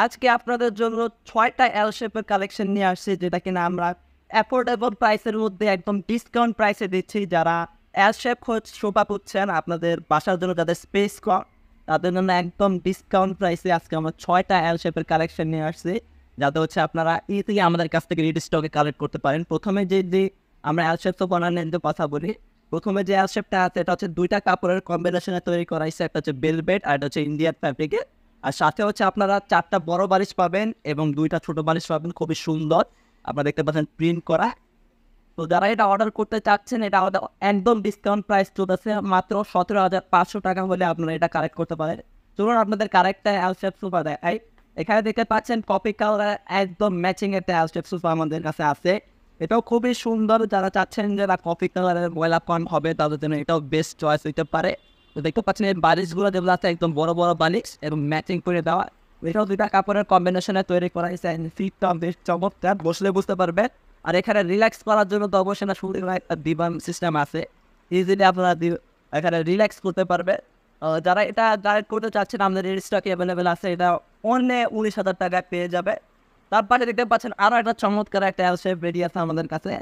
আজকে আপনাদের জন্য ৬টা এল শেপের কালেকশন নিয়ে আসছি, যেটা কিনা আমরা অ্যাফোর্ডেবল প্রাইসের মধ্যে একদম ডিসকাউন্ট প্রাইসে দিচ্ছি। যারা এল শেপ সোফা খুঁজছেন আপনাদের বাসার জন্য, যাদের স্পেস কম, তাদের জন্য একদম ডিসকাউন্ট প্রাইসে আজকে আমরা 6টা এল শেপের কালেকশন নিয়ে আসছি, যাতে হচ্ছে আপনারা ইজিলি আমাদের কাছ থেকে রেডি স্টকে কালেক্ট করতে পারেন। প্রথমে যে আমরা এল শেপ সোফা নিয়ে কথা বলি, প্রথমে যে এল শেপটা আছে এটা হচ্ছে দুইটা কাপড়ের কম্বিনেশনে তৈরি করা হয়েছে, একটা হচ্ছে বেলভেট আর এটা হচ্ছে ইন্ডিয়ান ফ্যাব্রিকের। আর সাথে হচ্ছে আপনারা 4টা বড় বালিশ পাবেন এবং 2টা ছোট বালিশ পাবেন, খুবই সুন্দর। আপনারা দেখতে পাচ্ছেন প্রিন্ট করা। তো যারা এটা অর্ডার করতে চাচ্ছেন, এটা আমাদের একদম ডিসকাউন্ট প্রাইস চলতেছে, মাত্র 17,500 টাকা হলে আপনারা এটা কালেক্ট করতে পারেন। চলুন আপনাদের কারেক্টটা এল শেপ সোফা দেখাই। এখানে দেখতে পাচ্ছেন কপি কালার একদম ম্যাচিং একটা এল শেপ সোফা আমাদের কাছে আছে। এটাও খুবই সুন্দর। যারা চাচ্ছেন যে না কপি কালারের ময়লা কম হবে, তাদের জন্য এটাও বেস্ট চয়েস হতে পারে। তো দেখতে পাচ্ছেন এই বালিশগুলো যেগুলো আছে একদম বড় বড় বালিশ এবং ম্যাচিং করে দেওয়া। এটাও 2টা কাপড়ের কম্বিনেশনে তৈরি করা হয়েছে। সিটটা বেশ চমৎকার, বসলে বুঝতে পারবে। আর এখানে রিল্যাক্স করার জন্য তো অবশ্যই না সুন্দর একটা দিবান সিস্টেম আছে, ইজিলি আপনারা এখানে রিল্যাক্স করতে পারবে। যারা এটা ডাইরেক্ট করতে চাচ্ছেন, আমাদের এই স্টকে অ্যাভেলেবেল আছে। এটা অনলি 19,000 টাকায় পেয়ে যাবে। তারপরে দেখতে পাচ্ছেন আরও একটা চমৎকার একটা এল শেপ রেডি আছে আমাদের কাছে।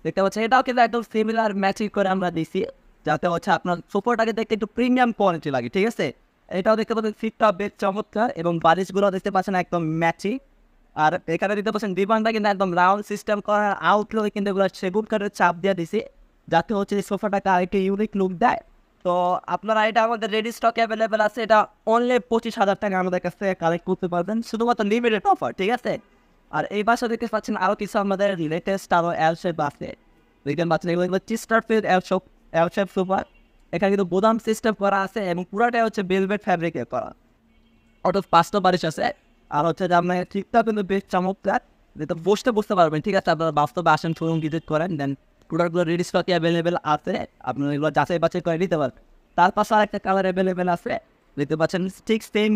দেখতে পাচ্ছেন এটাও কিন্তু একদম সিমিলার ম্যাচিং করে আমরা দিছি, যাতে হচ্ছে আপনার সোফাটাকে দেখতে একটু প্রিমিয়াম কোয়ালিটি লাগে। ঠিক আছে, এটাও দেখতে পাচ্ছেন সিটটা বেশ চমৎকার এবং বালিশগুলো দেখতে পাচ্ছেন একদম ম্যাচিং। আর এখানে দেখতে পাচ্ছেন দিবানটা কিন্তু একদম রাউন্ড সিস্টেম করার আউটলুক কিন্তু এগুলো সেগুন কাঠের চাপ দিয়ে দিছি, যাতে হচ্ছে এই সোফাটাকে আরেকটু ইউনিক লুক দেয়। তো আপনারা এটা আমাদের রেডি স্টক অ্যাভেলেবেল আছে। এটা অনলি 25,000 টাকা আমাদের কাছ থেকে কালেক্ট করতে পারবেন, শুধুমাত্র লিমিটেড অফার। ঠিক আছে, আর এই বাসা দেখতে পাচ্ছেন আরও কিছু আমাদের লেটেস্ট আরও এল শেপ আছে। দেখতে পাচ্ছেন এগুলো চিস্টার ফিল্ড এল শেপ সোফা। এখানে কিন্তু বোদাম সিস্টেম করা আছে এবং পুরাটাই হচ্ছে বেলভেট ফ্যাব্রিকের করা। অটো 5টা বালিশ আছে। আর হচ্ছে যে আপনার ঠিকঠাক কিন্তু বেশ চমৎকার, যেটা বসতে বুঝতে পারবেন। ঠিক আছে, আপনারা বাস্তবে আসেন, শোরুম ভিজিট করেন, দেন প্রোডাক্টগুলো রেডি স্টকে অ্যাভেলেবেল আছে, আপনারা এগুলো যাচাই বাছাই করে নিতে পারবেন। তার পাশে আরেকটা কালার অ্যাভেলেবেল আছে, দেখতে পাচ্ছেন ঠিক সেম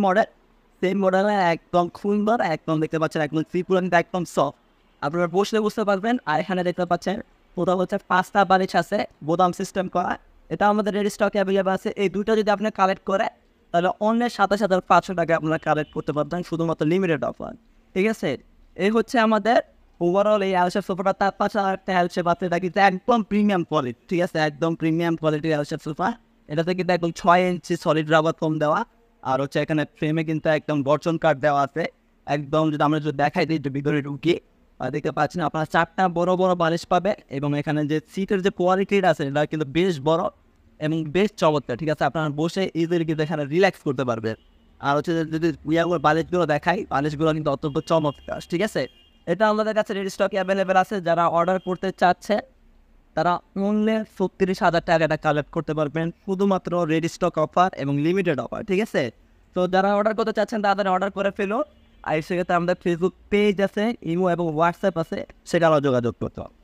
মডেলে একদম সুন্দর, একদম দেখতে পাচ্ছেন একদম ত্রিপুরা কিন্তু একদম সফট, আপনারা বসলে বুঝতে পারবেন। আর এখানে দেখতে পাচ্ছেন কোথাও হচ্ছে 5টা বালিশ আছে বোদাম সিস্টেম করা, এটা আমাদের রেডি স্টকে অ্যাভেলেবেল আছে। এই দুটো যদি আপনি কালেক্ট করে, তাহলে অন্য 27,500 টাকা আপনারা কালেক্ট করতে পারবেন, শুধুমাত্র লিমিটেড অফার। ঠিক আছে, এই হচ্ছে আমাদের ওভারঅল এই এল শেপ সোফাটা। তার পাশে একটা এল শেপ আছে, এটা কিন্তু একদম প্রিমিয়াম কোয়ালিটি। ঠিক আছে, একদম প্রিমিয়াম কোয়ালিটির এল শেপ সোফা। এটাতে কিন্তু একদম 6 ইঞ্চি সলিড রাবার ফোম দেওয়া, আর হচ্ছে এখানে ফ্রেমে কিন্তু একদম গর্জন কাঠ দেওয়া আছে। একদম যদি আমরা যদি দেখাই দিই একটু ভিতরে ঢুকি, দেখতে পাচ্ছেন আপনারা 4টা বড় বড় বালিশ পাবে এবং এখানে যে সিটের যে কোয়ালিটিটা আছে এটা কিন্তু বেশ বড় এবং বেশ চমৎকার। ঠিক আছে, আপনারা বসে ইজিলি কিন্তু এখানে রিল্যাক্স করতে পারবেন। আর হচ্ছে যদি ইয়াগুলোর বালিশগুলো দেখাই, বালিশগুলো কিন্তু অত্যন্ত চমৎকার। ঠিক আছে, এটা আমাদের কাছে রেডি স্টকে অ্যাভেলেবেল আছে। যারা অর্ডার করতে চাচ্ছে তারা অনলি 36,000 টাকা এটা কালেক্ট করতে পারবেন, শুধুমাত্র রেডি স্টক অফার এবং লিমিটেড অফার। ঠিক আছে, তো যারা অর্ডার করতে চাচ্ছেন তাদের অর্ডার করে ফেলো। আর সেক্ষেত্রে আমাদের ফেসবুক পেজ আছে, ইমো এবং হোয়াটসঅ্যাপ আছে, সেটা আমরা যোগাযোগ করতে হবে।